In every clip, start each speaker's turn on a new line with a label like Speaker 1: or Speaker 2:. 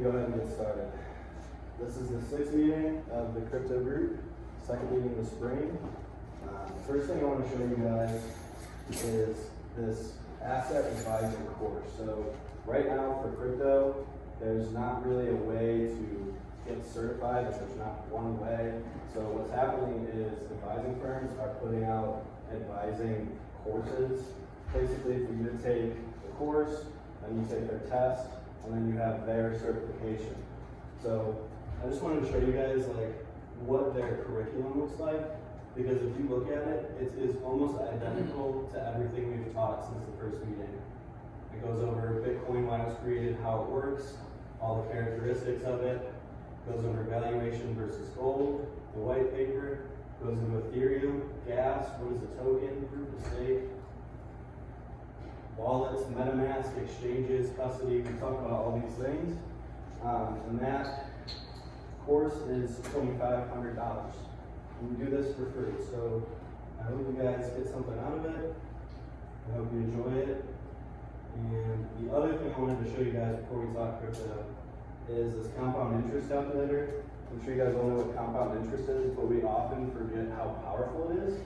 Speaker 1: go ahead and get started. This is the 6th meeting of the crypto group, second meeting of the spring. First thing I want to show you guys is this asset advisor course. So right now for crypto, there's not really a way to get certified. There's not one way. So what's happening is advising firms are putting out advising courses. Basically for you to take the course, then you take their test, and then you have their certification. So I just wanted to show you guys like what their curriculum looks like, because if you look at it, it is almost identical to everything we've taught since the first meeting. It goes over Bitcoin, why it was created, how it works, all the characteristics of it, goes over valuation versus gold, the white paper, goes into Ethereum, gas, what is a token, proof of stake, wallets, MetaMask, exchanges, custody. We talk about all these things. And that course is $2,500. We do this for free. So I hope you guys get something out of it. I hope you enjoy it. And the other thing I wanted to show you guys before we talk crypto is this compound interest calculator. I'm sure you guys all know what compound interest is, but we often forget how powerful it is.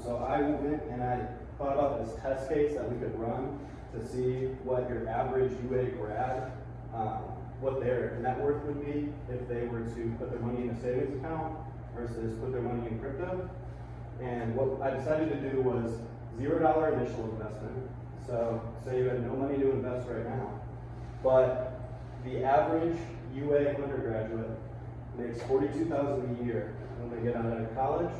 Speaker 1: So I went and I thought about this test case that we could run to see what your average UA grad, what their net worth would be if they were to put their money in a savings account versus put their money in crypto. And what I decided to do was $0 initial investment. So say you had no money to invest right now, but the average UA undergraduate makes $42,000 a year when they get out of college.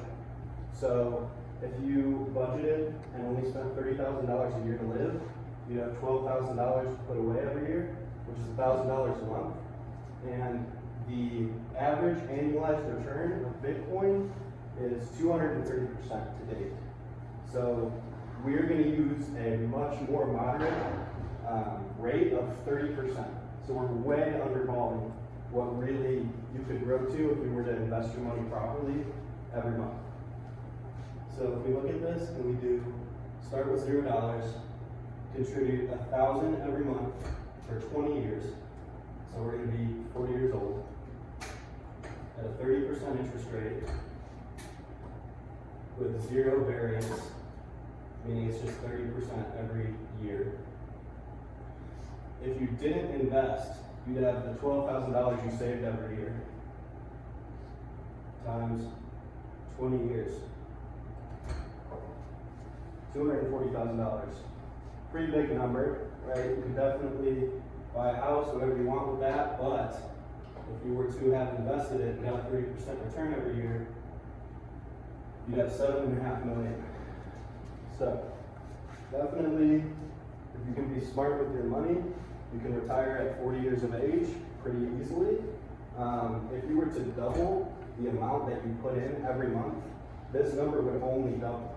Speaker 1: So if you budgeted and only spent $30,000 a year to live, you'd have $12,000 to put away every year, which is $1,000 a month. And the average annualized return of Bitcoin is 230% to date. So we're going to use a much more moderate rate of 30%. So we're way undervaluing what really you could grow to if you were to invest your money properly every month. So if we look at this and we do start with $0, contribute $1,000 every month for 20 years. So we're going to be 40 years old at a 30% interest rate with zero variance, meaning it's just 30% every year. If you didn't invest, you'd have the $12,000 you saved every year times 20 years. $240,000. Pretty big number, right? You can definitely buy a house, whatever you want with that, but if you were to have invested it and got a 30% return every year, you'd have $7.5 million. So definitely, if you can be smart with your money, you can retire at 40 years of age pretty easily. If you were to double the amount that you put in every month, this number would only double.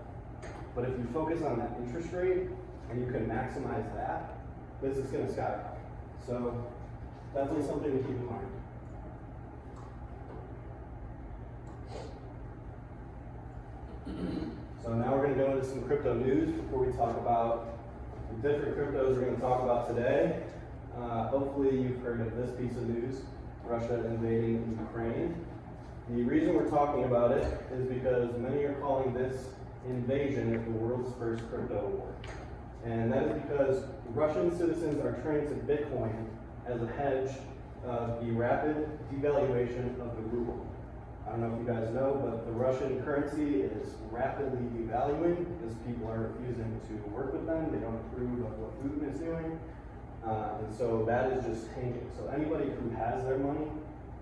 Speaker 1: But if you focus on that interest rate and you can maximize that, this is going to skyrocket. So definitely something to keep in mind. So now we're going to go into some crypto news before we talk about the different cryptos we're going to talk about today. Hopefully you've heard of this piece of news, Russia invading Ukraine. The reason we're talking about it is because many are calling this invasion of the world's first crypto war. And that is because Russian citizens are turning to Bitcoin as a hedge of the rapid devaluation of the ruble. I don't know if you guys know, but the Russian currency is rapidly devaluing because people are refusing to work with them. They don't approve of what Putin is doing. And so that is just tanking. So anybody who has their money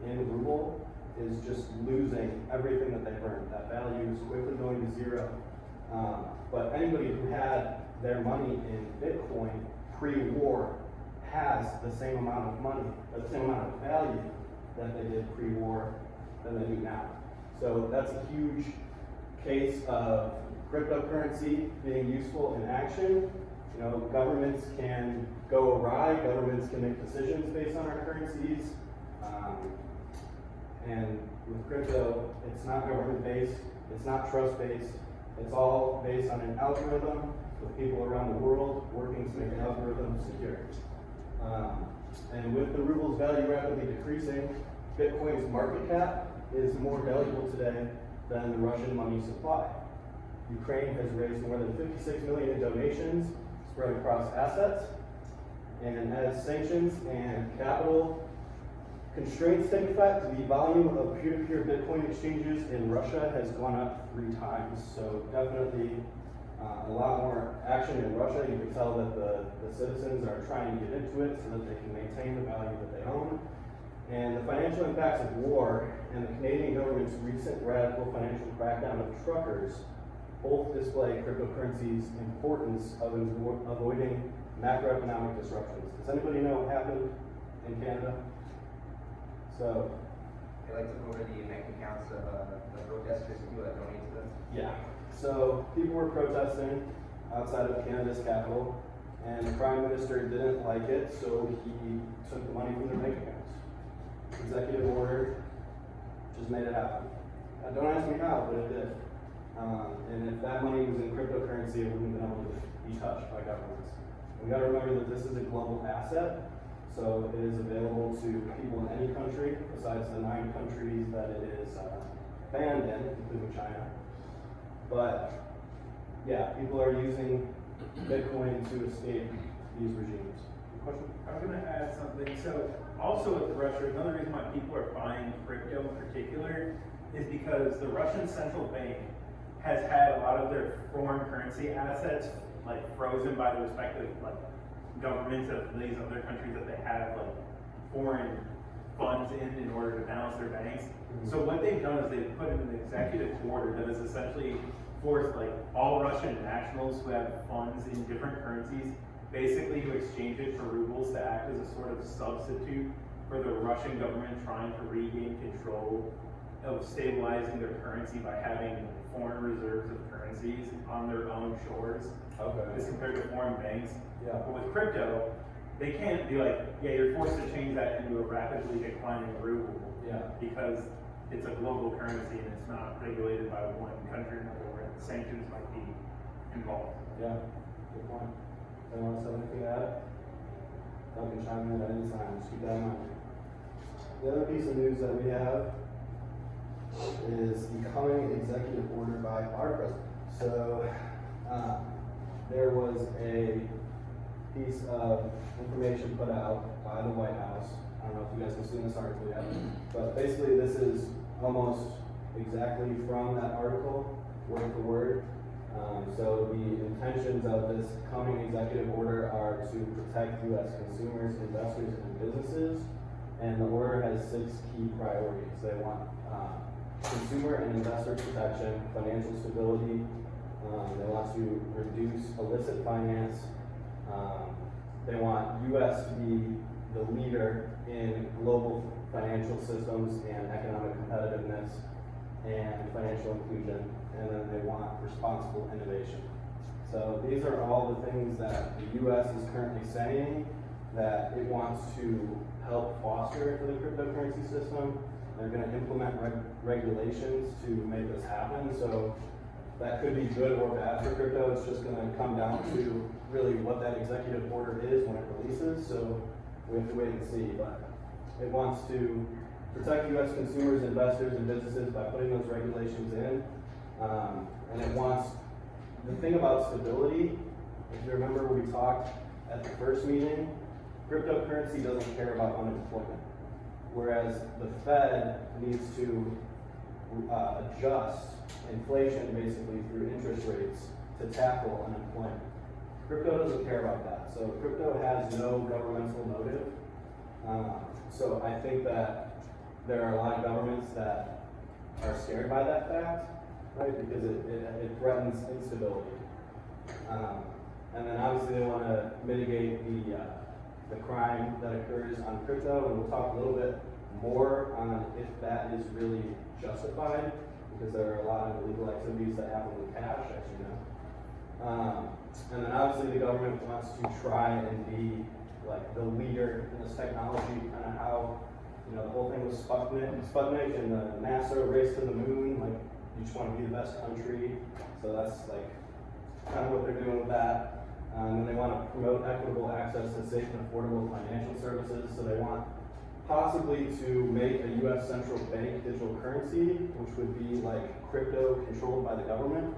Speaker 1: in ruble is just losing everything that they've earned. That value is quickly going to zero. But anybody who had their money in Bitcoin pre-war has the same amount of money, or the same amount of value that they did pre-war than they do now. So that's a huge case of cryptocurrency being useful in action. You know, governments can go awry, governments can make decisions based on our currencies. And with crypto, it's not government-based, it's not trust-based, it's all based on an algorithm with people around the world working to make an algorithm secure. And with the ruble's value rapidly decreasing, Bitcoin's market cap is more valuable today than the Russian money supply. Ukraine has raised more than 56 million in donations spread across assets. And as sanctions and capital constraints take effect, the volume of peer-to-peer Bitcoin exchanges in Russia has gone up 3 times. So definitely a lot more action in Russia. You can tell that the citizens are trying to get into it so that they can maintain the value that they own. And the financial impacts of war and the Canadian government's recent radical financial crackdown of truckers both display cryptocurrency's importance of avoiding macroeconomic disruptions. Does anybody know what happened in Canada? So,
Speaker 2: they like to go over the bank accounts of the protesters and people that donate to them.
Speaker 1: yeah. So people were protesting outside of Canada's capital, and the Prime Minister didn't like it, so he took the money from their bank accounts. Executive order just made it happen. Don't ask me how, but it did. And if that money was in cryptocurrency, it wouldn't have been able to be touched by governments. We got to remember that this is a global asset, so it is available to people in any country besides the 9 countries that it is banned in, including China. But yeah, people are using Bitcoin to escape these regimes. Question?
Speaker 3: I was going to add something. So also with Russia, another reason why people are buying crypto in particular is because the Russian central bank has had a lot of their foreign currency assets like frozen by the respective like governments of these other countries that they have like foreign funds in order to balance their banks. So what they've done is they've put in an executive order that has essentially forced like all Russian nationals who have funds in different currencies basically to exchange it for rubles to act as a sort of substitute for the Russian government trying to regain control of stabilizing their currency by having foreign reserves of currencies on their own shores.
Speaker 1: Okay.
Speaker 3: As compared to foreign banks.
Speaker 1: Yeah.
Speaker 3: But with crypto, they can't be like, yeah, you're forced to change that into a rapidly declining ruble.
Speaker 1: Yeah.
Speaker 3: Because it's a global currency and it's not regulated by one country or another where sanctions might be involved.
Speaker 1: Yeah. Good point. Anyone else have anything to add? Y'all can chime in at any time. Just keep that in mind. The other piece of news that we have is the coming executive order by our president. So there was a piece of information put out by the White House. I don't know if you guys have seen this article yet, but basically this is almost exactly from that article, word for word. So the intentions of this coming executive order are to protect U.S. consumers, investors, and businesses. And the order has 6 key priorities. They want consumer and investor protection, financial stability. They want to reduce illicit finance. They want U.S. to be the leader in global financial systems and economic competitiveness and financial inclusion. And then they want responsible innovation. So these are all the things that the U.S. is currently saying that it wants to help foster for the cryptocurrency system. They're going to implement regulations to make this happen. So that could be good or bad for crypto. It's just going to come down to really what that executive order is when it releases. So we have to wait and see. But it wants to protect U.S. consumers, investors, and businesses by putting those regulations in. And it wants, the thing about stability, if you remember we talked at the first meeting, cryptocurrency doesn't care about unemployment. Whereas the Fed needs to adjust inflation basically through interest rates to tackle unemployment. Crypto doesn't care about that. So crypto has no governmental motive. So I think that there are a lot of governments that are scared by that fact, right? Because it threatens instability. And then obviously they want to mitigate the crime that occurs on crypto, and we'll talk a little bit more on if that is really justified, because there are a lot of illegal activities that happen with cash, as you know. And then obviously the government wants to try and be like the leader in this technology, kind of how, you know, the whole thing with Sputnik and the NASA race to the moon, like you just want to be the best country. So that's like kind of what they're doing with that. And they want to promote equitable access to safe and affordable financial services. So they want possibly to make a U.S. central bank digital currency, which would be like crypto controlled by the government.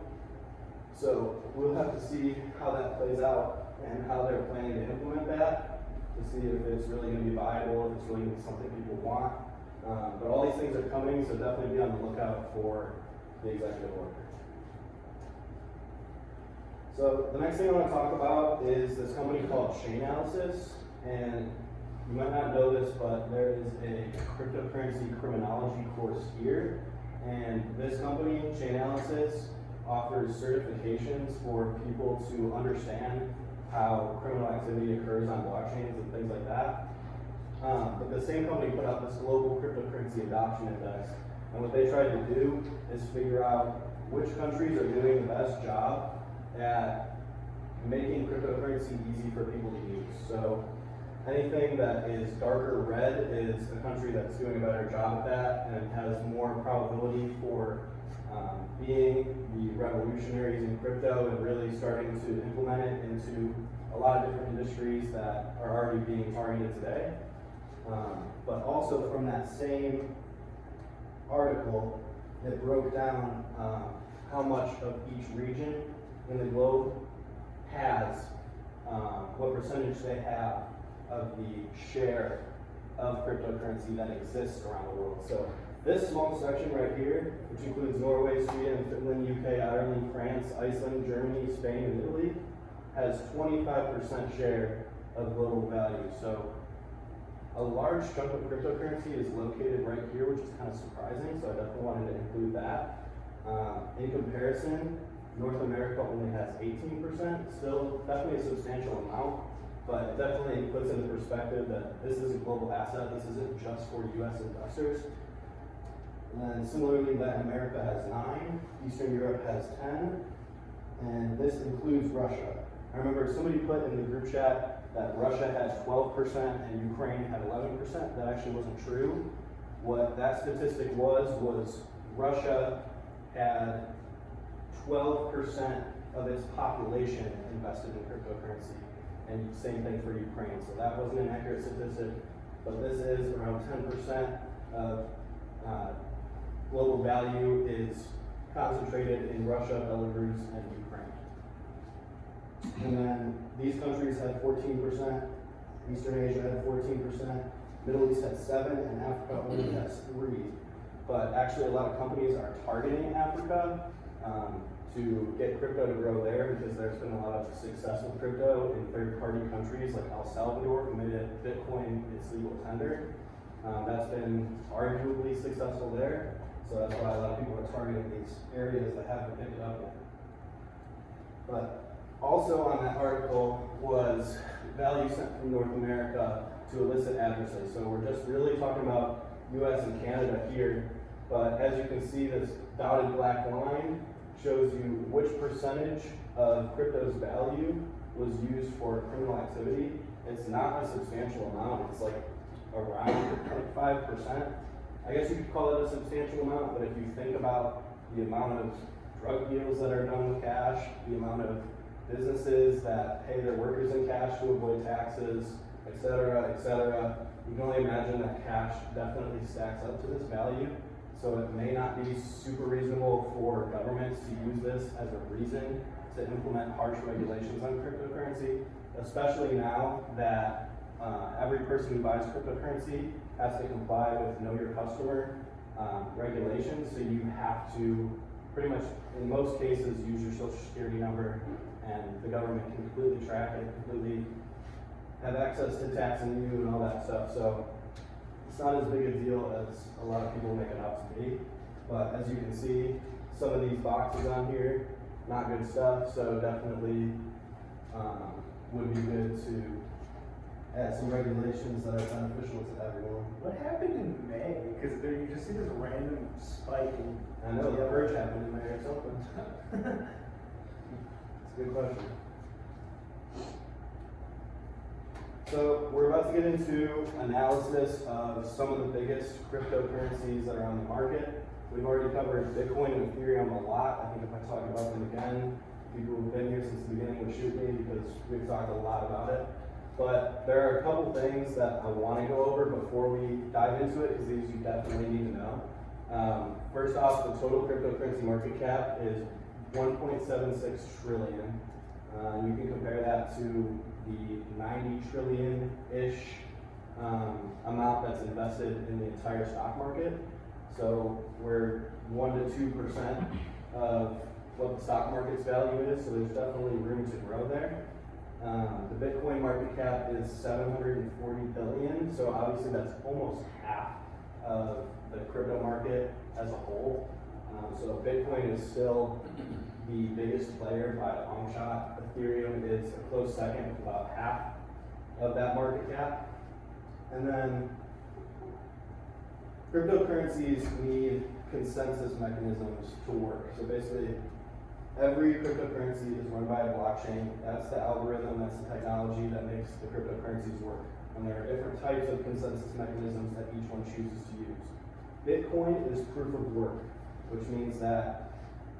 Speaker 1: So we'll have to see how that plays out and how they're planning to implement that to see if it's really going to be viable, if it's really something people want. But all these things are coming, so definitely be on the lookout for the executive order. So the next thing I want to talk about is this company called Chainalysis, and you might not know this, but there is a cryptocurrency criminology course here, and this company, Chainalysis, offers certifications for people to understand how criminal activity occurs on blockchains and things like that. But the same company put out this global cryptocurrency adoption index, and what they tried to do is figure out which countries are doing the best job at making cryptocurrency easy for people to use. So anything that is darker red is a country that's doing a better job at that and has more probability for being the revolutionaries in crypto and really starting to implement it into a lot of different industries that are already being targeted today. But also from that same article, it broke down how much of each region in the globe has, what percentage they have of the share of cryptocurrency that exists around the world. So this small section right here, which includes Norway, Sweden, Finland, UK, Ireland, France, Iceland, Germany, Spain, and Italy, has 25% share of global value. So a large chunk of cryptocurrency is located right here, which is kind of surprising, so I definitely wanted to include that. In comparison, North America only has 18%, still definitely a substantial amount, but it definitely puts into perspective that this is a global asset. This isn't just for US investors. And then similarly, Latin America has 9, Eastern Europe has 10, and this includes Russia. I remember somebody put in the group chat that Russia had 12% and Ukraine had 11%. That actually wasn't true. What that statistic was Russia had 12% of its population invested in cryptocurrency, and same thing for Ukraine. So that wasn't an accurate statistic, but this is around 10% of global value is concentrated in Russia, Belarus, and Ukraine. And then these countries had 14%, Eastern Asia had 14%, Middle East had 7%, and Africa only has 3%. But actually a lot of companies are targeting Africa to get crypto to grow there because there's been a lot of success with crypto in third-party countries like El Salvador, who made it Bitcoin its legal tender. That's been arguably successful there, so that's why a lot of people are targeting these areas that haven't picked it up yet. But also on that article was value sent from North America to illicit addresses. So we're just really talking about US and Canada here, but as you can see, this dotted black line shows you which percentage of crypto's value was used for criminal activity. It's not a substantial amount. It's like around 5%. I guess you could call it a substantial amount, but if you think about the amount of drug deals that are done with cash, the amount of businesses that pay their workers in cash to avoid taxes, et cetera, you can only imagine that cash definitely stacks up to this value. So it may not be super reasonable for governments to use this as a reason to implement harsh regulations on cryptocurrency, especially now that every person who buys cryptocurrency has to comply with Know Your Customer regulations. So you have to pretty much, in most cases, use your social security number, and the government can completely track it, completely have access to taxing you and all that stuff. So it's not as big a deal as a lot of people make it out to be. But as you can see, some of these boxes on here, not good stuff. So definitely would be good to add some regulations that are beneficial to everyone.
Speaker 3: What happened in May? Because you just see this random spike in.
Speaker 1: I know the purge happened in May or something. It's a good question. So we're about to get into analysis of some of the biggest cryptocurrencies that are on the market. We've already covered Bitcoin and Ethereum a lot. I think if I talk about them again, people who've been here since the beginning would shoot me because we've talked a lot about it. But there are a couple things that I want to go over before we dive into it, because these you definitely need to know. First off, the total cryptocurrency market cap is 1.76 trillion. You can compare that to the 90 trillion-ish amount that's invested in the entire stock market. So we're 1 to 2% of what the stock market's value is, so there's definitely room to grow there. The Bitcoin market cap is 740 billion, so obviously that's almost half of the crypto market as a whole. So Bitcoin is still the biggest player by a long shot. Ethereum is a close second with about half of that market cap. And then cryptocurrencies need consensus mechanisms to work. So basically, every cryptocurrency is run by a blockchain. That's the algorithm, that's the technology that makes the cryptocurrencies work. And there are different types of consensus mechanisms that each one chooses to use. Bitcoin is proof of work, which means that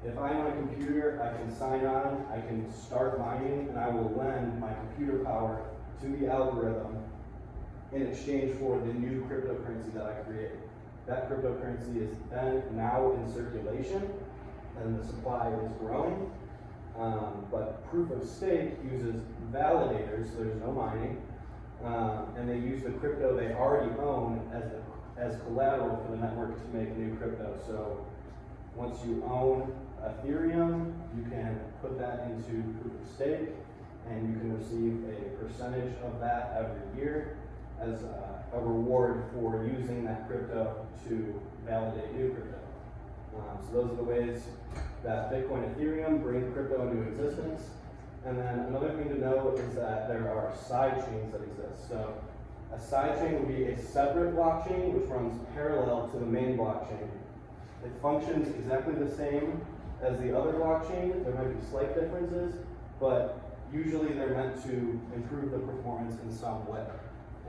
Speaker 1: if I own a computer, I can sign on, I can start mining, and I will lend my computer power to the algorithm in exchange for the new cryptocurrency that I create. That cryptocurrency is then now in circulation, and the supply is growing. But proof of stake uses validators, so there's no mining, and they use the crypto they already own as collateral for the network to make new crypto. So once you own Ethereum, you can put that into proof of stake, and you can receive a percentage of that every year as a reward for using that crypto to validate new crypto. So those are the ways that Bitcoin and Ethereum bring crypto into existence. And then another thing to know is that there are side chains that exist. So a side chain would be a separate blockchain which runs parallel to the main blockchain. It functions exactly the same as the other blockchain. There might be slight differences, but usually they're meant to improve the performance in some way.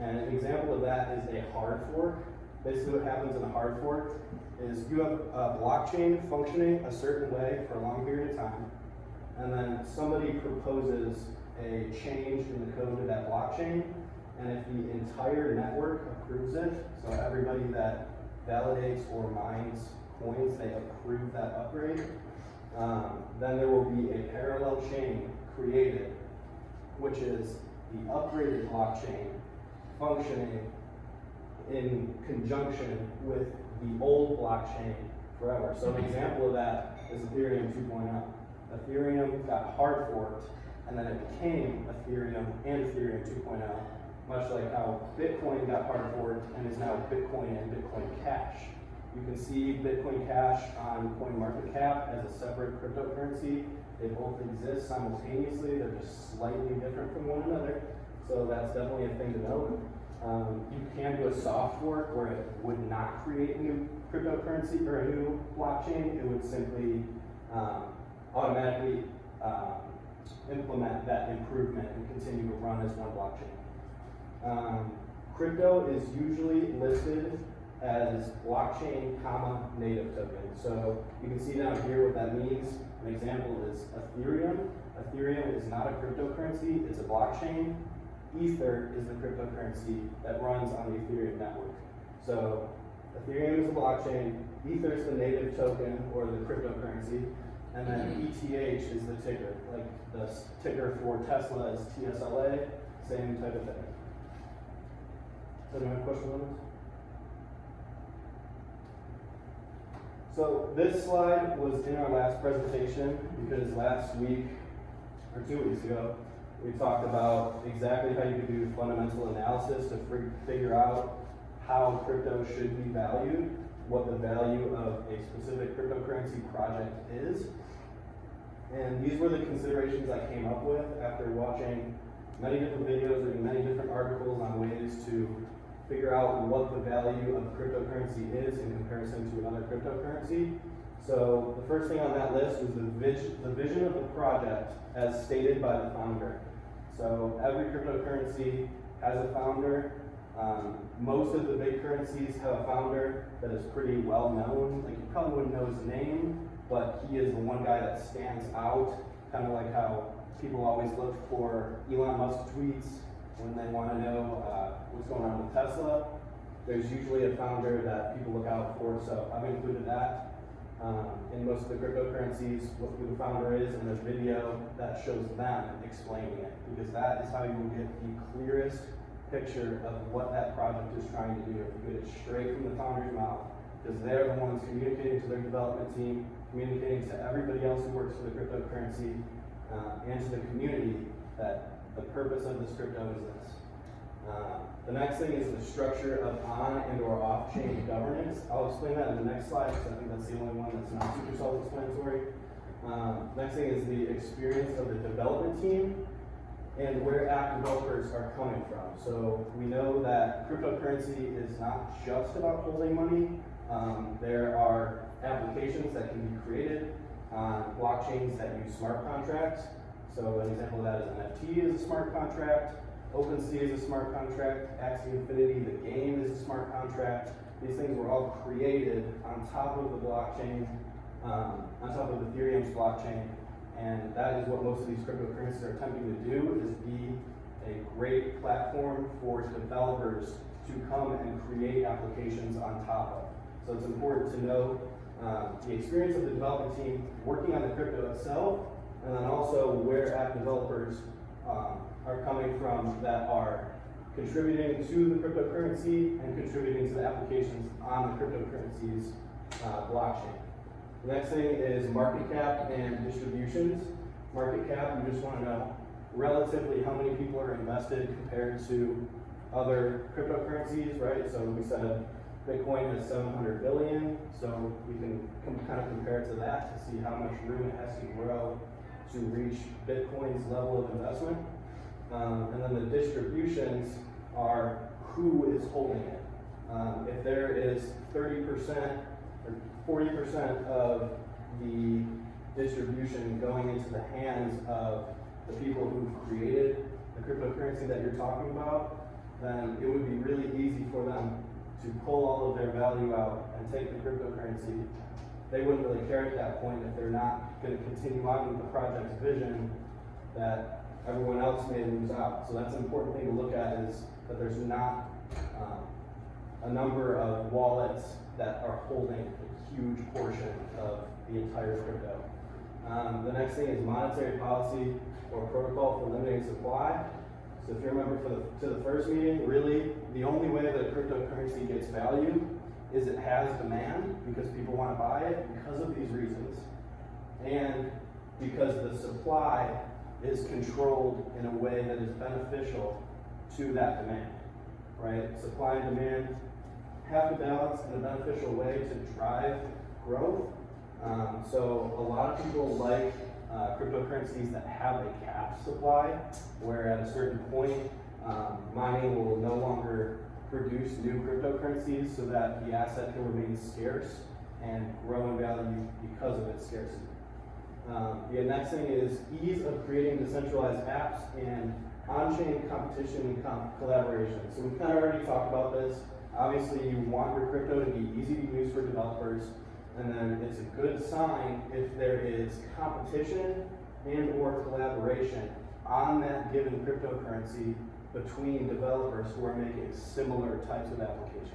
Speaker 1: And an example of that is a hard fork. Basically what happens in a hard fork is you have a blockchain functioning a certain way for a long period of time, and then somebody proposes a change in the code of that blockchain, and if the entire network approves it, so everybody that validates or mines coins, they approve that upgrade, then there will be a parallel chain created, which is the upgraded blockchain functioning in conjunction with the old blockchain forever. So an example of that is Ethereum 2.0. Ethereum got hard forked, and then it became Ethereum and Ethereum 2.0, much like how Bitcoin got hard forked and is now Bitcoin and Bitcoin Cash. You can see Bitcoin Cash on CoinMarketCap as a separate cryptocurrency. They both exist simultaneously. They're just slightly different from one another. So that's definitely a thing to note. You can do a soft fork where it would not create a new cryptocurrency or a new blockchain. It would simply automatically implement that improvement and continue to run as one blockchain. Crypto is usually listed as blockchain, native token. So you can see down here what that means. An example is Ethereum. Ethereum is not a cryptocurrency, it's a blockchain. Ether is the cryptocurrency that runs on the Ethereum network. So Ethereum is a blockchain, Ether is the native token or the cryptocurrency, and then ETH is the ticker. Like the ticker for Tesla is TSLA, same type of thing. Does anyone have questions on this? So this slide was in our last presentation because last week, or 2 weeks ago, we talked about exactly how you can do fundamental analysis to figure out how crypto should be valued, what the value of a specific cryptocurrency project is. And these were the considerations I came up with after watching many different videos, reading many different articles on ways to figure out what the value of cryptocurrency is in comparison to another cryptocurrency. So the first thing on that list was the vision of the project as stated by the founder. So every cryptocurrency has a founder. Most of the big currencies have a founder that is pretty well known. Like you probably wouldn't know his name, but he is the one guy that stands out kind of like how people always look for Elon Musk tweets when they want to know what's going on with Tesla. There's usually a founder that people look out for, so I've included that in most of the cryptocurrencies, who the founder is, and a video that shows them explaining it, because that is how you will get the clearest picture of what that project is trying to do. If you get it straight from the founder's mouth, because they're the ones communicating to their development team, communicating to everybody else who works for the cryptocurrency, and to the community that the purpose of this crypto is this. The next thing is the structure of on and or off-chain governance. I'll explain that in the next slide, because I think that's the only one that's not super self-explanatory. Next thing is the experience of the development team and where app developers are coming from. So we know that cryptocurrency is not just about holding money. There are applications that can be created on blockchains that use smart contracts. So an example of that is NFT is a smart contract, OpenSea is a smart contract, Axie Infinity, the game is a smart contract. These things were all created on top of the blockchain, on top of Ethereum's blockchain. And that is what most of these cryptocurrencies are attempting to do, is be a great platform for developers to come and create applications on top of. So it's important to know the experience of the development team working on the crypto itself, and then also where app developers are coming from that are contributing to the cryptocurrency and contributing to the applications on the cryptocurrency's blockchain. The next thing is market cap and distributions. Market cap, you just want to know relatively how many people are invested compared to other cryptocurrencies, right? So we said Bitcoin has 700 billion, so we can kind of compare it to that to see how much room it has to grow to reach Bitcoin's level of investment. And then the distributions are who is holding it. If there is 30% or 40% of the distribution going into the hands of the people who've created the cryptocurrency that you're talking about, then it would be really easy for them to pull all of their value out and take the cryptocurrency. They wouldn't really care at that point if they're not going to continue on with the project's vision that everyone else may lose out. So that's an important thing to look at, is that there's not a number of wallets that are holding a huge portion of the entire crypto. The next thing is monetary policy or protocol for limiting supply. So if you remember to the first meeting, really the only way that cryptocurrency gets value is it has demand, because people want to buy it because of these reasons, and because the supply is controlled in a way that is beneficial to that demand, right? Supply and demand have to balance in a beneficial way to drive growth. So a lot of people like cryptocurrencies that have a capped supply, where at a certain point, mining will no longer produce new cryptocurrencies, so that the asset can remain scarce and grow in value because of its scarcity. The next thing is ease of creating decentralized apps and on-chain competition and collaboration. So we've kind of already talked about this. Obviously, you want your crypto to be easy to use for developers, and then it's a good sign if there is competition and or collaboration on that given cryptocurrency between developers who are making similar types of applications.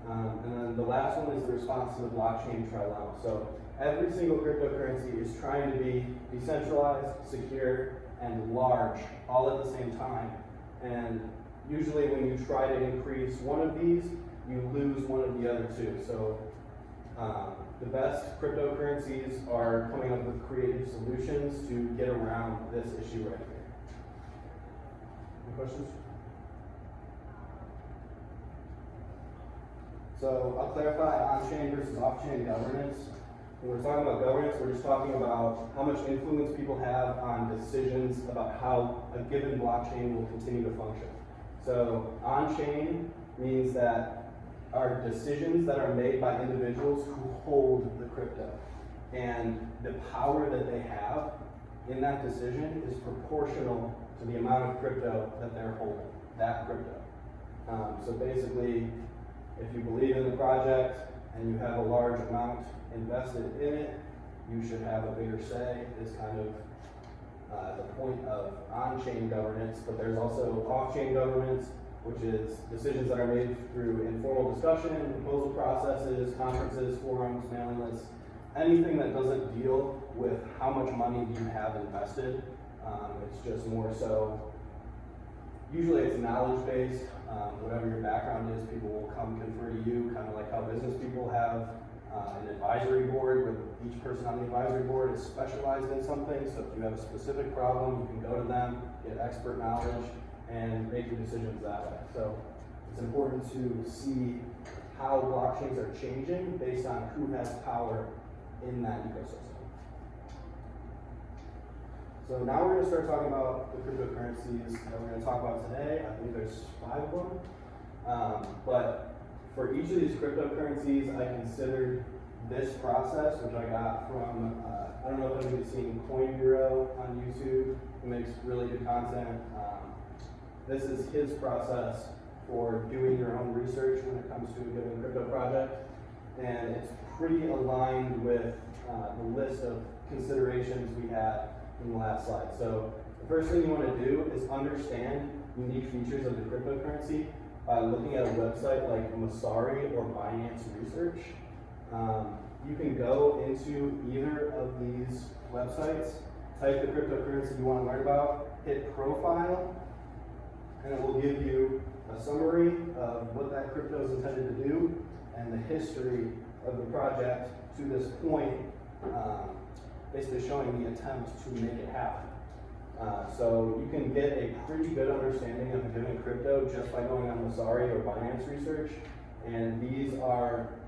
Speaker 1: And then the last one is the response to the blockchain trilemma. So every single cryptocurrency is trying to be decentralized, secure, and large all at the same time. And usually when you try to increase one of these, you lose one of the other two. So the best cryptocurrencies are coming up with creative solutions to get around this issue right here. Any questions? So I'll clarify on-chain versus off-chain governance. When we're talking about governance, we're just talking about how much influence people have on decisions about how a given blockchain will continue to function. So on-chain means that are decisions that are made by individuals who hold the crypto. And the power that they have in that decision is proportional to the amount of crypto that they're holding, that crypto. So basically, if you believe in the project and you have a large amount invested in it, you should have a bigger say, is kind of the point of on-chain governance, but there's also off-chain governance, which is decisions that are made through informal discussion, proposal processes, conferences, forums, mailing lists, anything that doesn't deal with how much money you have invested. It's just more so, usually it's knowledge-based. Whatever your background is, people will come confer to you, kind of like how business people have an advisory board where each person on the advisory board is specialized in something. So if you have a specific problem, you can go to them, get expert knowledge, and make your decisions that way. So it's important to see how blockchains are changing based on who has power in that ecosystem. So now we're going to start talking about the cryptocurrencies that we're going to talk about today. I think there's 5 of them. But for each of these cryptocurrencies, I considered this process, which I got from, I don't know if anybody's seen Coin Bureau on YouTube, who makes really good content. This is his process for doing your own research when it comes to a given crypto project. And it's pretty aligned with the list of considerations we had in the last slide. So the first thing you want to do is understand unique features of the cryptocurrency by looking at a website like Masari or Binance Research. You can go into either of these websites, type the cryptocurrency you want to learn about, hit profile, and it will give you a summary of what that crypto is intended to do and the history of the project to this point, basically showing the attempt to make it happen. So you can get a pretty good understanding of a given crypto just by going on Masari or Binance Research. And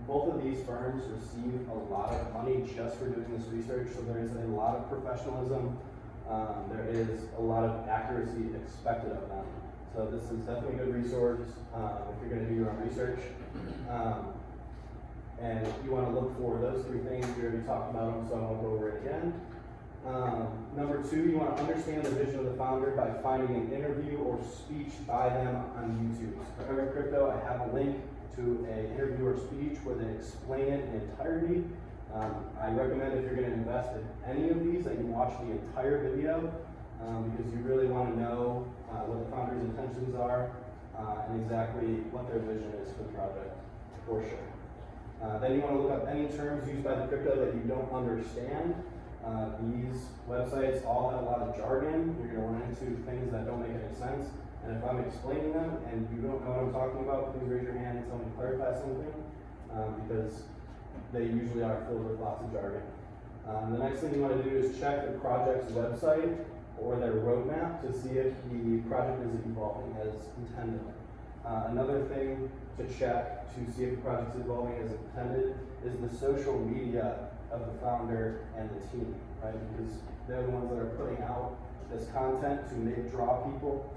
Speaker 1: both of these firms receive a lot of money just for doing this research. So there is a lot of professionalism. There is a lot of accuracy expected of them. So this is definitely a good resource if you're going to do your own research. And you want to look for those 3 things. We already talked about them, so I won't go over it again. Number 2, you want to understand the vision of the founder by finding an interview or speech by them on YouTube. For every crypto, I have a link to an interview or speech where they explain it in entirety. I recommend if you're going to invest in any of these that you watch the entire video because you really want to know what the founder's intentions are and exactly what their vision is for the project, for sure. Then you want to look up any terms used by the crypto that you don't understand. These websites all have a lot of jargon. You're going to run into things that don't make any sense. And if I'm explaining them and you don't know what I'm talking about, please raise your hand and tell me to clarify something because they usually are filled with lots of jargon. The next thing you want to do is check the project's website or their roadmap to see if the project is evolving as intended. Another thing to check to see if the project is evolving as intended is the social media of the founder and the team, right? Because they're the ones that are putting out this content to draw people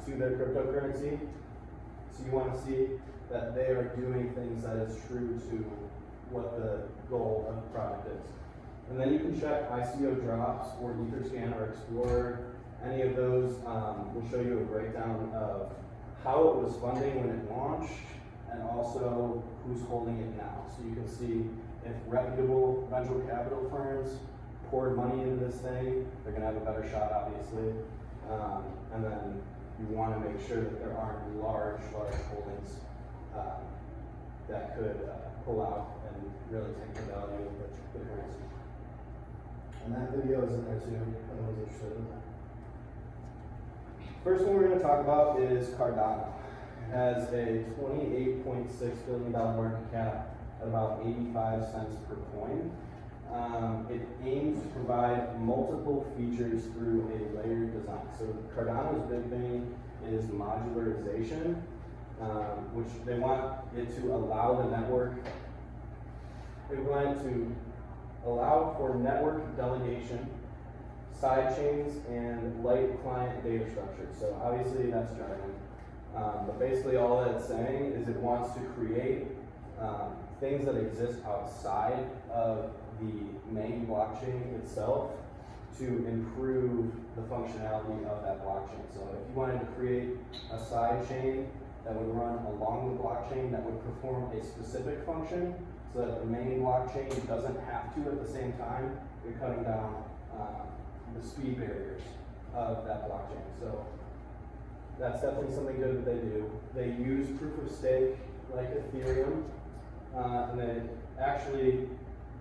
Speaker 1: to their cryptocurrency. So you want to see that they are doing things that is true to what the goal of the project is. And then you can check ICO drops or Etherscan or Explorer. Any of those will show you a breakdown of how it was funding when it launched and also who's holding it now. So you can see if reputable venture capital firms poured money into this thing, they're going to have a better shot, obviously. And then you want to make sure that there aren't large holdings that could pull out and really take the value of the currency. And that video is in there too, if anyone's interested in that. First one we're going to talk about is Cardano. It has a $28.6 billion market cap at about 85 cents per coin. It aims to provide multiple features through a layered design. So Cardano's big thing is modularization, which they want it to allow the network. They want it to allow for network delegation, side chains, and light client data structures. So obviously that's jargon. But basically all that it's saying is it wants to create things that exist outside of the main blockchain itself to improve the functionality of that blockchain. So if you wanted to create a side chain that would run along the blockchain that would perform a specific function so that the main blockchain doesn't have to at the same time, you're cutting down the speed barriers of that blockchain. So that's definitely something good that they do. They use proof of stake like Ethereum, and they actually,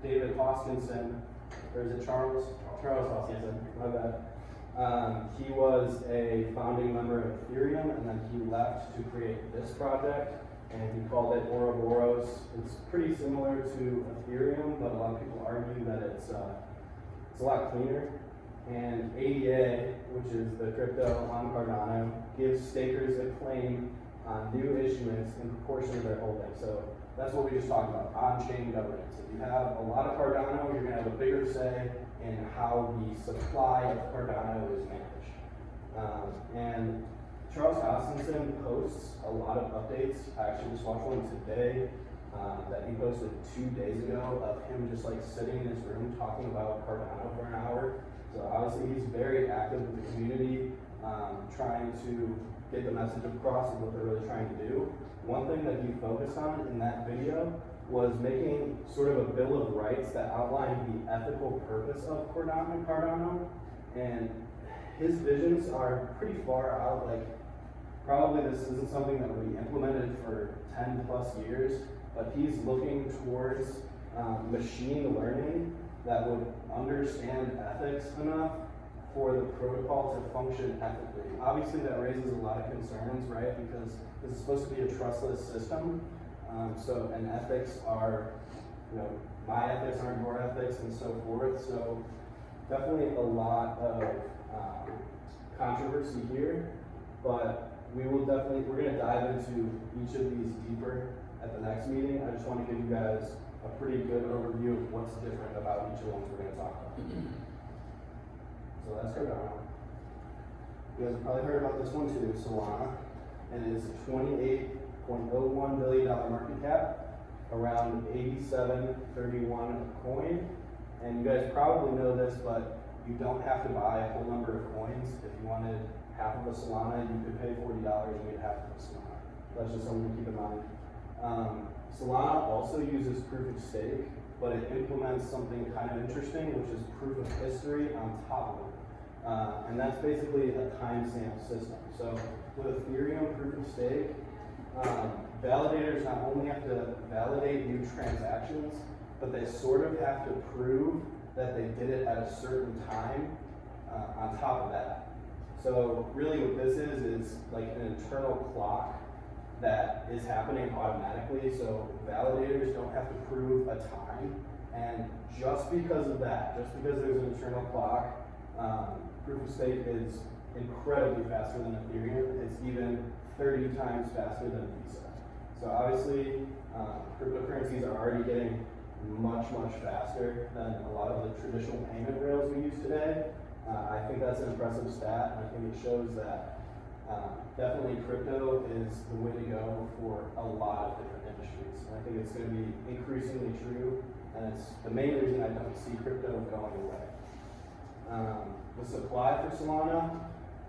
Speaker 1: David Hoskinson, or is it Charles? Charles Hoskinson, my bad. He was a founding member of Ethereum, and then he left to create this project, and he called it Ouroboros. It's pretty similar to Ethereum, but a lot of people argue that it's a lot cleaner. And ADA, which is the crypto on Cardano, gives stakers a claim on new issuance in proportion to their holding. So that's what we just talked about, on-chain governance. If you have a lot of Cardano, you're gonna have a bigger say in how the supply of Cardano is managed. And Charles Hoskinson posts a lot of updates. I actually just watched one today that he posted 2 days ago of him just like sitting in his room talking about Cardano for an hour. So obviously he's very active with the community, trying to get the message across of what they're really trying to do. One thing that he focused on in that video was making sort of a bill of rights that outlined the ethical purpose of Cardano. And his visions are pretty far out. Like, probably this isn't something that will be implemented for 10 plus years, but he's looking towards machine learning that would understand ethics enough for the protocol to function ethically. Obviously that raises a lot of concerns, right? Because this is supposed to be a trustless system. And ethics are, my ethics aren't your ethics and so forth. So definitely a lot of controversy here, but we're gonna dive into each of these deeper at the next meeting. I just want to give you guys a pretty good overview of what's different about each of the ones we're gonna talk about. So that's Cardano. You guys have probably heard about this one too, Solana. And it is a $28.01 billion market cap, around $87.31 a coin. And you guys probably know this, but you don't have to buy a whole number of coins. If you wanted half of a Solana, you could pay $40 and get half of a Solana. That's just something to keep in mind. Solana also uses proof of stake, but it implements something kind of interesting, which is proof of history on top of it. And that's basically a timestamp system. So with Ethereum proof of stake, validators not only have to validate new transactions, but they sort of have to prove that they did it at a certain time on top of that. So really what this is like an internal clock that is happening automatically. So validators don't have to prove a time. And just because of that, just because there's an internal clock, proof of stake is incredibly faster than Ethereum. It's even 30 times faster than Visa. So obviously, cryptocurrencies are already getting much faster than a lot of the traditional payment rails we use today. I think that's an impressive stat, and I think it shows that definitely crypto is the way to go for a lot of different industries. And I think it's going to be increasingly true, and it's the main reason I don't see crypto going away. The supply for Solana,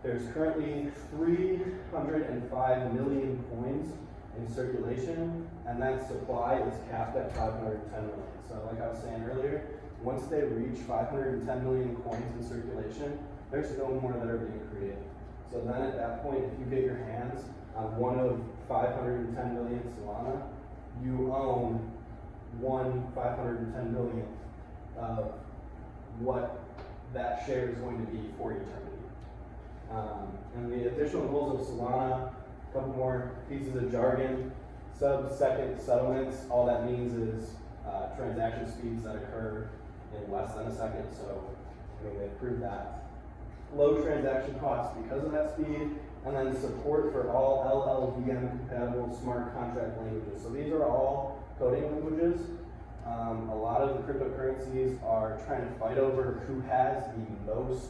Speaker 1: there's currently 305 million coins in circulation, and that supply is capped at 510 million. So like I was saying earlier, once they reach 510 million coins in circulation, there's no more that are being created. So then at that point, if you get your hands on one of 510 million Solana, you own 510 millionth of what that share is going to be for eternity. And the additional goals of Solana, a couple more pieces of jargon. Sub-second settlements, all that means is transaction speeds that occur in less than a second. So, they've proved that. Low transaction costs because of that speed, and then support for all LLVM compatible smart contract languages. So these are all coding languages. A lot of the cryptocurrencies are trying to fight over who has the most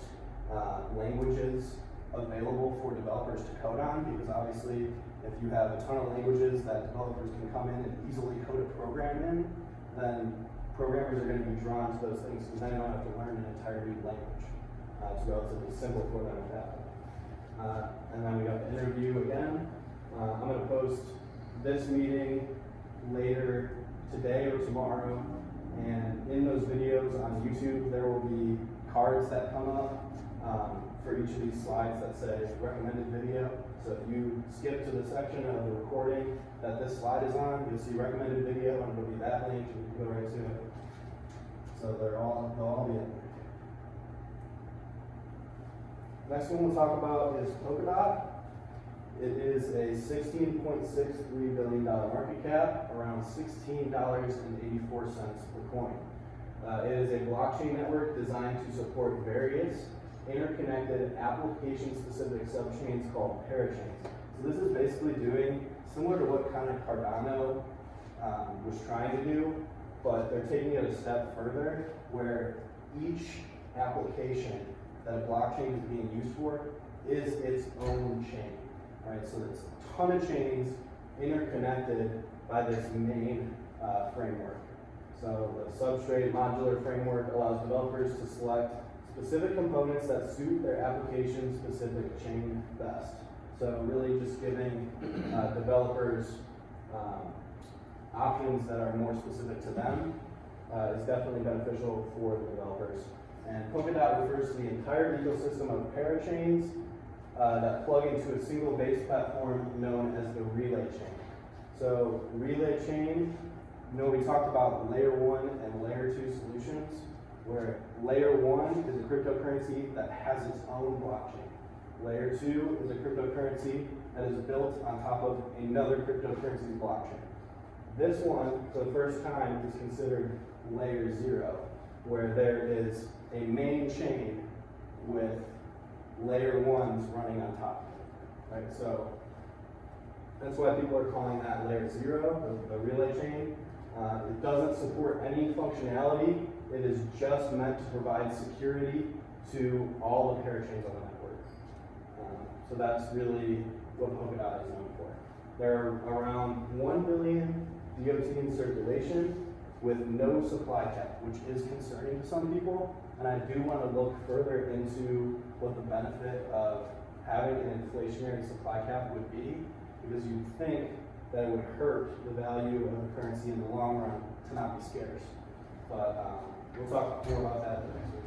Speaker 1: languages available for developers to code on, because obviously if you have a ton of languages that developers can come in and easily code a program in, then programmers are going to be drawn to those things because then they don't have to learn an entire new language. It's relatively simple for them to happen. And then we got the interview again. I'm going to post this meeting later today or tomorrow, and in those videos on YouTube there will be cards that come up for each of these slides that say recommended video. So if you skip to the section of the recording that this slide is on, you'll see recommended video, and it'll be that link, and you can go right to it. So they'll all be in there. Next one we'll talk about is Polkadot. It is a $16.63 billion market cap, around $16.84 per coin. It is a blockchain network designed to support various interconnected application-specific subchains called parachains. So this is basically doing similar to what kind of Cardano was trying to do, but they're taking it a step further, where each application that a blockchain is being used for is its own chain. Right, so there's a ton of chains interconnected by this main framework. So the substrate modular framework allows developers to select specific components that suit their application-specific chain best. So really just giving developers options that are more specific to them is definitely beneficial for the developers. And Polkadot refers to the entire ecosystem of parachains that plug into a single base platform known as the relay chain. So relay chain, we talked about layer 1 and layer 2 solutions, where layer 1 is a cryptocurrency that has its own blockchain. Layer 2 is a cryptocurrency that is built on top of another cryptocurrency's blockchain. This one, for the first time, is considered layer 0, where there is a main chain with layer 1s running on top of it, right? So that's why people are calling that layer 0, the relay chain. It doesn't support any functionality. It is just meant to provide security to all the parachains on the network. So that's really what Polkadot is known for. There are around 1 billion DOT in circulation with no supply cap, which is concerning to some people. And I do want to look further into what the benefit of having an inflationary supply cap would be, because you'd think that it would hurt the value of the currency in the long run to not be scarce. But we'll talk more about that next week.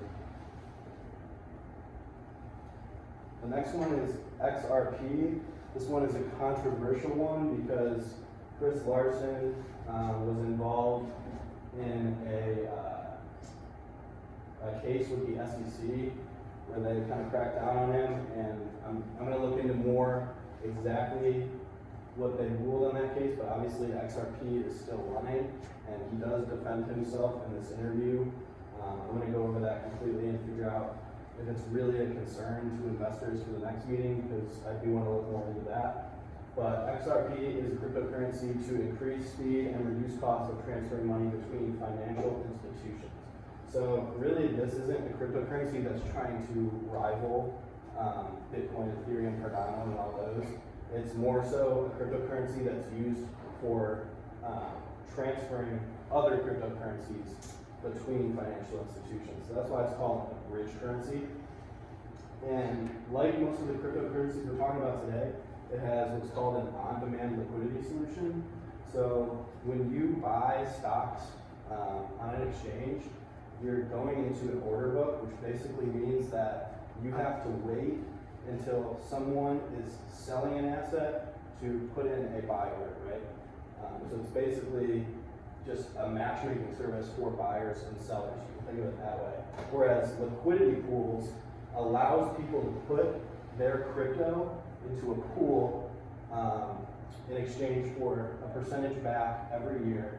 Speaker 1: The next one is XRP. This one is a controversial one because Chris Larson was involved in a case with the SEC where they kind of cracked down on him, and I'm going to look into more exactly what they ruled on that case, but obviously XRP is still running, and he does defend himself in this interview. I'm going to go over that completely and figure out if it's really a concern to investors for the next meeting, because I do want to look more into that. But XRP is a cryptocurrency to increase speed and reduce costs of transferring money between financial institutions. So really, this isn't a cryptocurrency that's trying to rival Bitcoin, Ethereum, Cardano, and all those. It's more so a cryptocurrency that's used for transferring other cryptocurrencies between financial institutions. So that's why it's called a bridge currency. And like most of the cryptocurrencies we're talking about today, it has what's called an on-demand liquidity solution. So when you buy stocks on an exchange, you're going into an order book, which basically means that you have to wait until someone is selling an asset to put in a buy order, right? So it's basically just a matchmaking service for buyers and sellers. You can think of it that way. Whereas liquidity pools allows people to put their crypto into a pool in exchange for a percentage back every year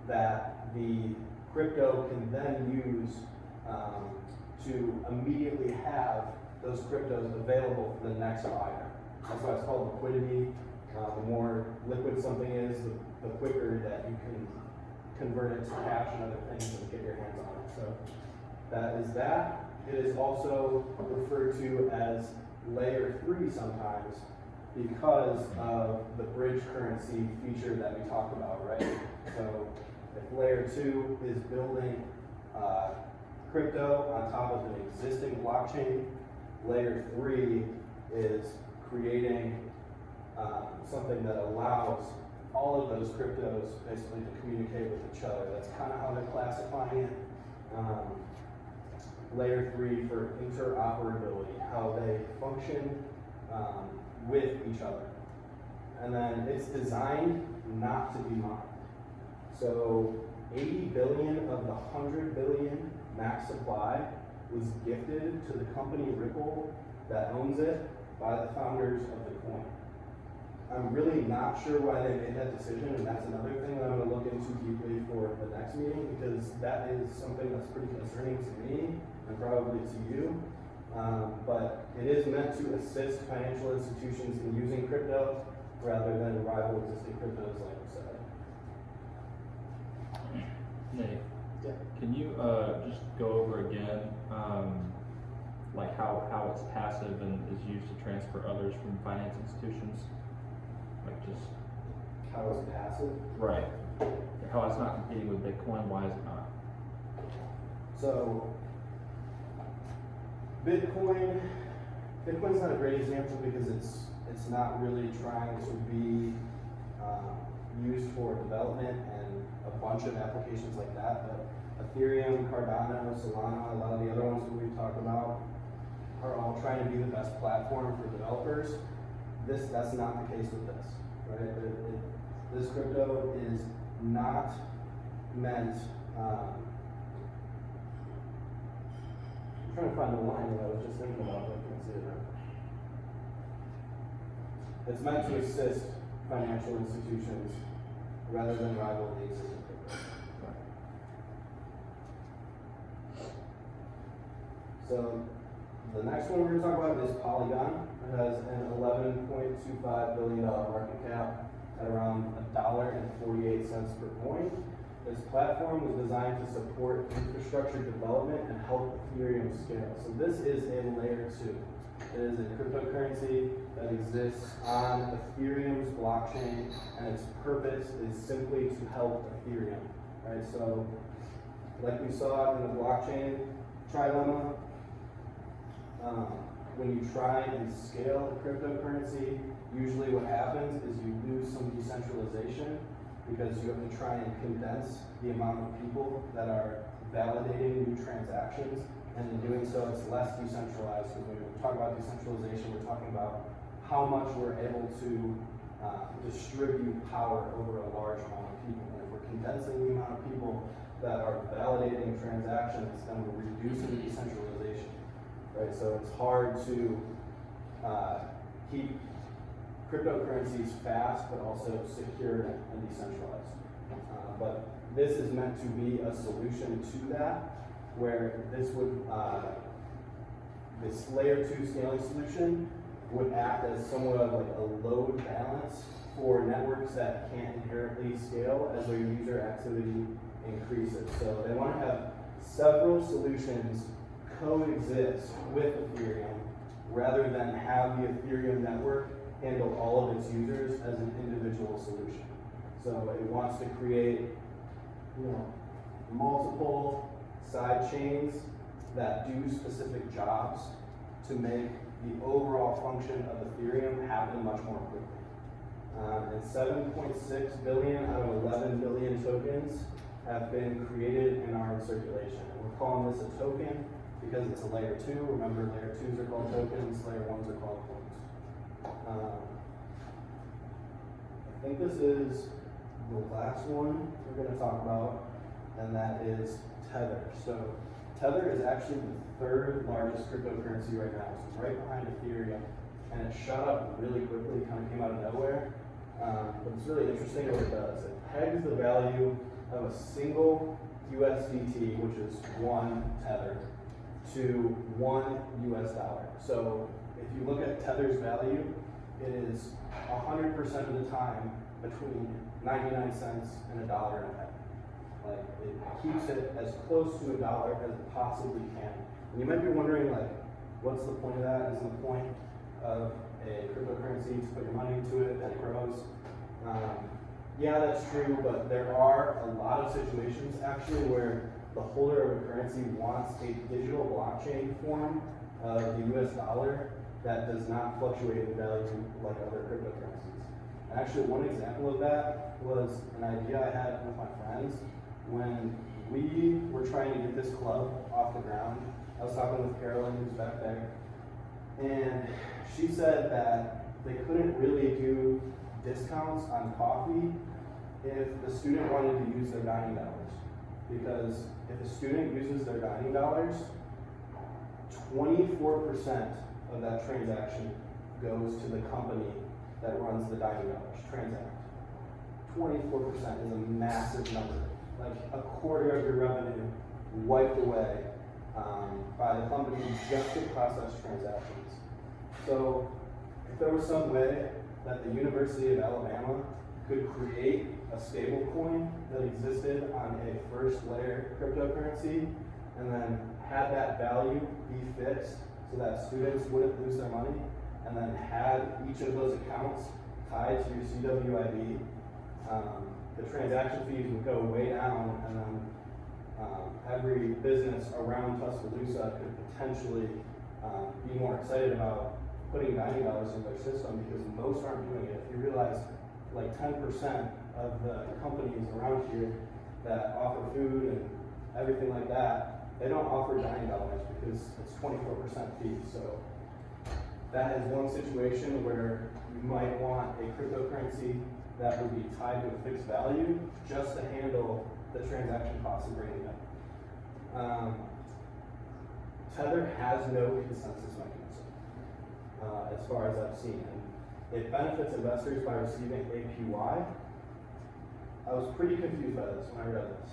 Speaker 1: that the crypto can then use to immediately have those cryptos available for the next buyer. That's why it's called liquidity. The more liquid something is, the quicker that you can convert it to cash and other things and get your hands on it. So that is that. It is also referred to as layer 3 sometimes because of the bridge currency feature that we talked about, right? So if layer 2 is building crypto on top of an existing blockchain, layer 3 is creating something that allows all of those cryptos basically to communicate with each other. That's kind of how they're classifying it. layer 3 for interoperability, how they function with each other. And then it's designed not to be mined. So 80 billion of the 100 billion max supply was gifted to the company Ripple that owns it by the founders of the coin. I'm really not sure why they made that decision, and that's another thing that I'm going to look into deeply for the next meeting, because that is something that's pretty concerning to me and probably to you. But it is meant to assist financial institutions in using crypto rather than rival existing cryptos, like you said.
Speaker 4: Nate,
Speaker 1: Yeah.
Speaker 4: can you just go over again, like how it's passive and is used to transfer others from finance institutions? Like just
Speaker 1: How is it passive?
Speaker 4: right. How it's not competing with Bitcoin? Why is it not?
Speaker 1: So Bitcoin's not a great example because it's not really trying to be used for development and a bunch of applications like that. But Ethereum, Cardano, Solana, a lot of the other ones that we've talked about are all trying to be the best platform for developers. That's not the case with this, right? This crypto is not meant. I'm trying to find the line that I was just thinking about, but I can't see it now. It's meant to assist financial institutions rather than rival the existing crypto. So the next one we're going to talk about is Polygon. It has an $11.25 billion market cap at around $1.48 per coin. This platform was designed to support infrastructure development and help Ethereum scale. So this is a layer 2. It is a cryptocurrency that exists on Ethereum's blockchain, and its purpose is simply to help Ethereum. Right? So, like we saw in the blockchain trilemma, when you try and scale a cryptocurrency, usually what happens is you lose some decentralization because you have to try and condense the amount of people that are validating new transactions, and in doing so it's less decentralized. Because when we talk about decentralization, we're talking about how much we're able to distribute power over a large amount of people. And if we're condensing the amount of people that are validating transactions, then we're reducing decentralization. Right, so it's hard to keep cryptocurrencies fast, but also secure and decentralized. But this is meant to be a solution to that, where this would, this layer 2 scaling solution would act as somewhat of like a load balance for networks that can't inherently scale as their user activity increases. So they want to have several solutions coexist with Ethereum rather than have the Ethereum network handle all of its users as an individual solution. So it wants to create, multiple side chains that do specific jobs to make the overall function of Ethereum happen much more quickly. And 7.6 billion out of 11 billion tokens have been created and are in circulation. And we're calling this a token because it's a layer 2. Remember, layer 2s are called tokens, layer 1s are called coins. I think this is the last one we're going to talk about, and that is Tether. So Tether is actually the 3rd largest cryptocurrency right now. So it's right behind Ethereum, and it shot up really quickly, kind of came out of nowhere. But it's really interesting what it does. It pegs the value of a single USDT, which is 1 Tether, to $1. So if you look at Tether's value, it is 100% of the time between 99 cents and $1.50. Like, it keeps it as close to $1 as it possibly can. And you might be wondering, like, what's the point of that? Isn't the point of a cryptocurrency to put your money into it that grows? Yeah, that's true, but there are a lot of situations actually where the holder of a currency wants a digital blockchain form of the US dollar that does not fluctuate in value like other cryptocurrencies. And actually, one example of that was an idea I had with my friends when we were trying to get this club off the ground I was talking with Carolyn, who's back there, and she said that they couldn't really do discounts on coffee if the student wanted to use their dining dollars. Because if a student uses their dining dollars, 24% of that transaction goes to the company that runs the dining dollars, Transact. 24% is a massive number. Like a quarter of your revenue wiped away by the company just to process transactions. So if there was some way that the University of Alabama could create a stable coin that existed on a first layer cryptocurrency and then had that value be fixed so that students wouldn't lose their money, and then had each of those accounts tied to your CWIB, the transaction fees would go way down, and then every business around Tuscaloosa could potentially be more excited about putting dining dollars in their system, because most aren't doing it. If you realize like 10% of the companies around here that offer food and everything like that, they don't offer dining dollars because it's 24% fee. So that is one situation where you might want a cryptocurrency that would be tied to a fixed value just to handle the transaction costs of bringing it up. Tether has no consensus mechanism, as far as I've seen. And it benefits investors by receiving APY. I was pretty confused by this when I read this.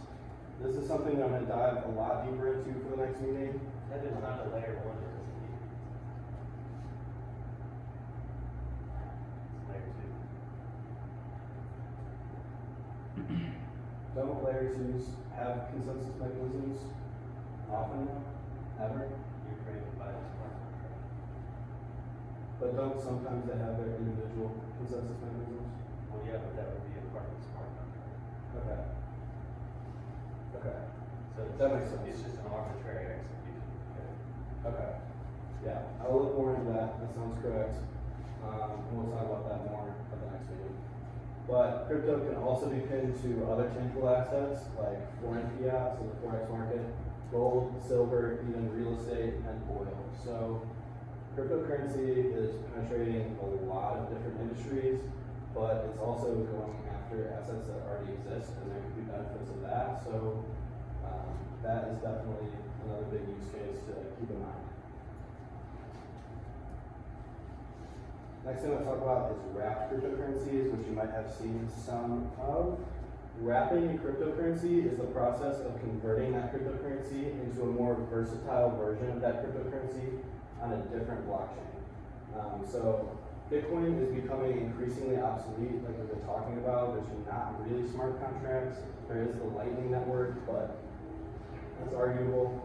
Speaker 1: This is something that I'm going to dive a lot deeper into for the next meeting.
Speaker 5: That is not a layer 1, it doesn't need. It's layer 2.
Speaker 1: Don't layer 2s have consensus mechanisms often, ever?
Speaker 5: You're created by the smart contract.
Speaker 1: But don't sometimes they have their individual consensus mechanisms?
Speaker 5: Well, yeah, but that would be a part of the smart contract.
Speaker 1: Okay. Okay.
Speaker 5: So it's,
Speaker 1: That makes sense.
Speaker 5: It's just an arbitrary execution.
Speaker 1: Okay. Yeah, I'll look more into that. That sounds correct. And we'll talk about that more at the next meeting. But crypto can also be pinned to other tangible assets like foreign fiat, so the forex market, gold, silver, even real estate, and oil. So cryptocurrency is penetrating a lot of different industries, but it's also going after assets that already exist, and there could be benefits of that. So that is definitely another big use case to keep in mind. Next thing I'll talk about is wrapped cryptocurrencies, which you might have seen some of. Wrapping a cryptocurrency is the process of converting that cryptocurrency into a more versatile version of that cryptocurrency on a different blockchain. So Bitcoin is becoming increasingly obsolete, like we've been talking about. There's not really smart contracts. There is the Lightning Network, but that's arguable.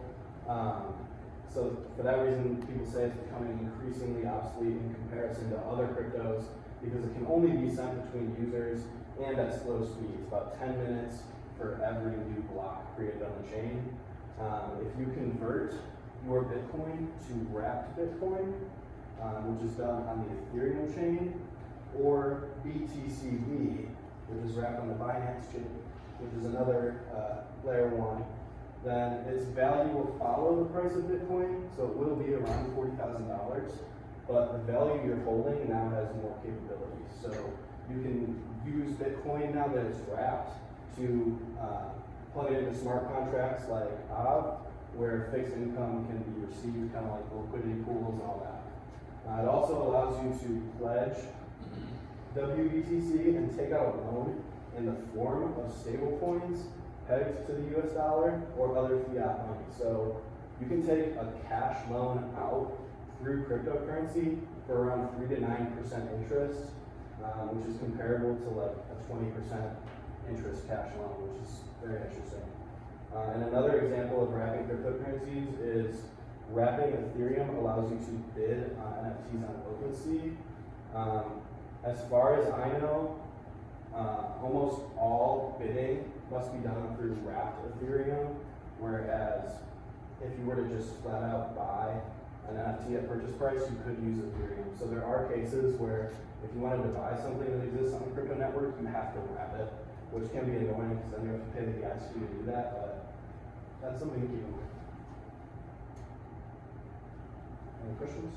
Speaker 1: So for that reason, people say it's becoming increasingly obsolete in comparison to other cryptos because it can only be sent between users and at slow speeds, about 10 minutes for every new block created on the chain. If you convert your Bitcoin to wrapped Bitcoin, which is done on the Ethereum chain, or BTCB, which is wrapped on the Binance chain, which is another layer 1, then its value will follow the price of Bitcoin, so it will be around $40,000, but the value you're holding now has more capabilities. So you can use Bitcoin now that it's wrapped to plug it into smart contracts like Aave, where fixed income can be received, kind of like liquidity pools and all that. It also allows you to pledge WBTC and take out a loan in the form of stable coins pegged to the US dollar or other fiat money. So you can take a cash loan out through cryptocurrency for around 3 to 9% interest, which is comparable to like a 20% interest cash loan, which is very interesting. And another example of wrapping cryptocurrencies is wrapping Ethereum allows you to bid on NFTs on OpenSea. As far as I know, almost all bidding must be done through wrapped Ethereum, whereas if you were to just flat out buy an NFT at purchase price, you could use Ethereum. So there are cases where if you wanted to buy something that exists on the crypto network, you have to wrap it, which can be annoying because then you have to pay the gas fee to do that, but that's something to keep in mind. Any questions?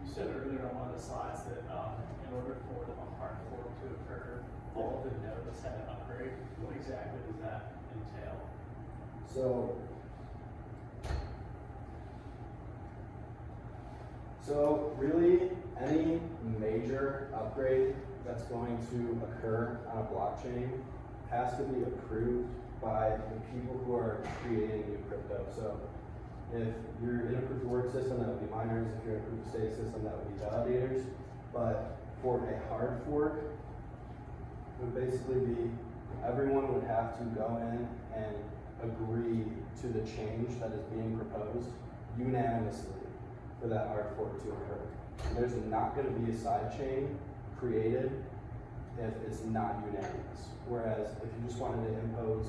Speaker 6: You said earlier on one of the slides that, in order for a hard fork to occur, all the nodes had to upgrade. What exactly does that entail?
Speaker 1: So really, any major upgrade that's going to occur on a blockchain has to be approved by the people who are creating new crypto. So if you're in a proof of work system, that would be miners. If you're in a proof of stake system, that would be validators. But for a hard fork, it would basically be everyone would have to go in and agree to the change that is being proposed unanimously for that hard fork to occur. There's not going to be a side chain created if it's not unanimous. Whereas if you just wanted to impose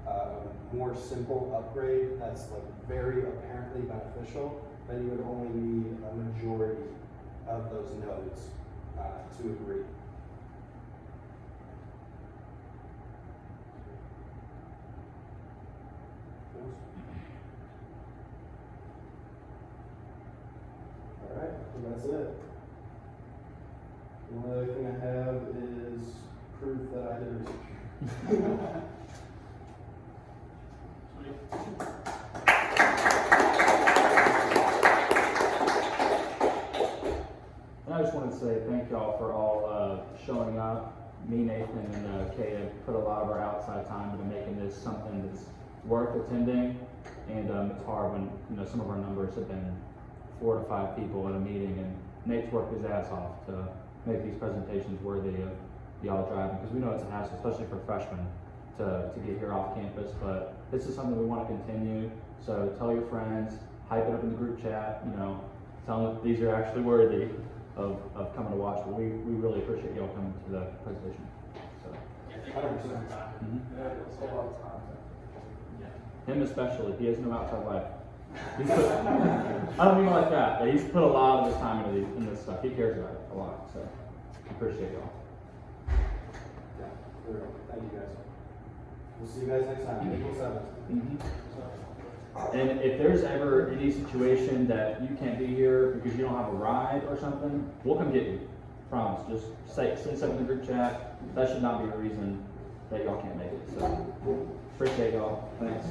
Speaker 1: a more simple upgrade that's like very apparently beneficial, then you would only need a majority of those nodes to agree. All right, so that's it. The only other thing I have is proof that I did research.
Speaker 4: And I just wanted to say thank y'all for all showing up. Me, Nathan, and Kay have put a lot of our outside time into making this something that's worth attending. And it's hard when some of our numbers have been 4 to 5 people at a meeting, and Nate's worked his ass off to make these presentations worthy of y'all driving, because we know it's a hassle, especially for freshmen, to get here off campus. But this is something we want to continue. So tell your friends, hype it up in the group chat. Tell them that these are actually worthy of coming to watch. But we really appreciate y'all coming to the presentation. So.
Speaker 1: 100%.
Speaker 4: Him especially, he has no outside life. I don't mean like that, but he's put a lot of his time into this stuff. He cares about it a lot, so appreciate y'all.
Speaker 1: Yeah, for real. Thank you guys. We'll see you guys next time, April 7th.
Speaker 4: And if there's ever any situation that you can't be here because you don't have a ride or something, we'll come get you. Promise. Just send something in the group chat. That should not be a reason that y'all can't make it. So appreciate y'all. Thanks.